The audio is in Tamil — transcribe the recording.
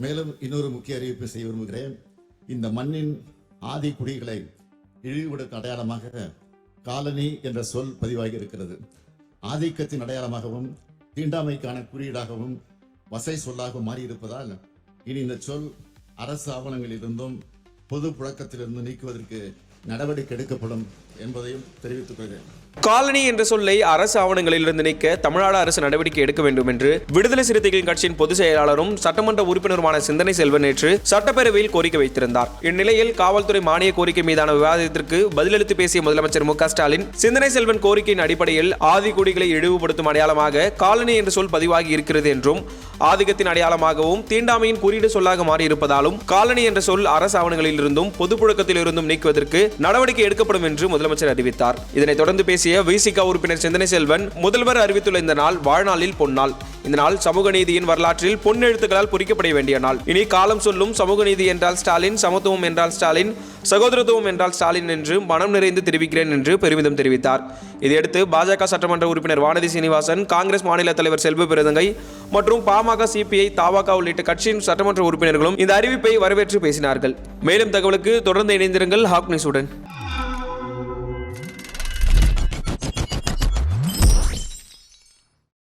மேலும் இன்னொரு முக்கிய அறிவிப்பை செய்ய விரும்புகிறேன். இந்த மண்ணின் ஆதி குடிகளை இழிவுபடுத்தும் அடையாளமாக காலனி என்ற சொல் பதிவாகி இருக்கிறது. ஆதிக்கத்தின் அடையாளமாகவும் தீண்டாமைக்கான குறியீடாகவும் வசை சொல்லாக மாறியிருப்பதால் இனி இந்த சொல் அரசு ஆவணங்களிலிருந்தும் பொது புழக்கத்திலிருந்து நீக்குவதற்கு நடவடிக்கை எடுக்கப்படும் என்பதையும் தெரிவித்துக் கொள்கிறேன். காலனி என்ற சொல்லை அரசு ஆவணங்களிலிருந்து நீக்க தமிழ்நாடு அரசு நடவடிக்கை எடுக்க வேண்டும் என்று விடுதலை சிறுத்தைகள் கட்சியின் பொதுச் செயலாளரும் சட்டமன்ற உறுப்பினருமான சிந்தனை செல்வன் நேற்று சட்டப்பேரவையில் கோரிக்கை வைத்திருந்தார். இந்நிலையில் காவல்துறை மானிய கோரிக்கை மீதான விவாதத்திற்கு பதிலளித்து பேசிய முதலமைச்சர் மு க ஸ்டாலின், சிந்தனை செல்வன் கோரிக்கையின் அடிப்படையில் ஆதிக்குடிகளை இழிவுபடுத்தும் அடையாளமாக காலனி என்ற சொல் பதிவாகி இருக்கிறது என்றும், ஆதிக்கத்தின் அடையாளமாகவும் தீண்டாமையின் குறியீடு சொல்லாக மாறியிருப்பதாலும் காலனி என்ற சொல் அரசு ஆவணங்களில் இருந்தும் பொது புழக்கத்தில் இருந்தும் நீக்குவதற்கு நடவடிக்கை எடுக்கப்படும் என்று முதலமைச்சர் அறிவித்தார். இதனைத் தொடர்ந்து பேசிய விசிக உறுப்பினர் சிந்தனை செல்வன், முதல்வர் அறிவித்துள்ள இந்த நாள் வாழ்நாளில் பொன்னாள். இந்த நாள் சமூக நீதியின் வரலாற்றில் பொன்னெழுத்துக்களால் பொறிக்கப்பட வேண்டிய நாள். இனி காலம் சொல்லும் சமூக நீதி என்றால் ஸ்டாலின், சமத்துவம் என்றால் ஸ்டாலின், சகோதரத்துவம் என்றால் ஸ்டாலின் என்று மனம் நிறைந்து தெரிவிக்கிறேன் என்று பெருமிதம் தெரிவித்தார். இதையடுத்து பாஜக சட்டமன்ற உறுப்பினர் வானதி சீனிவாசன், காங்கிரஸ் மாநில தலைவர் செல்வ பெருந்தகை மற்றும் பாமக, சிபிஐ, தவாக உள்ளிட்ட கட்சியின் சட்டமன்ற உறுப்பினர்களும் இந்த அறிவிப்பை வரவேற்று பேசினார்கள். மேலும் தகவலுக்கு தொடர்ந்து இணைந்திருங்கள் ஹாக் நியூஸுடன்.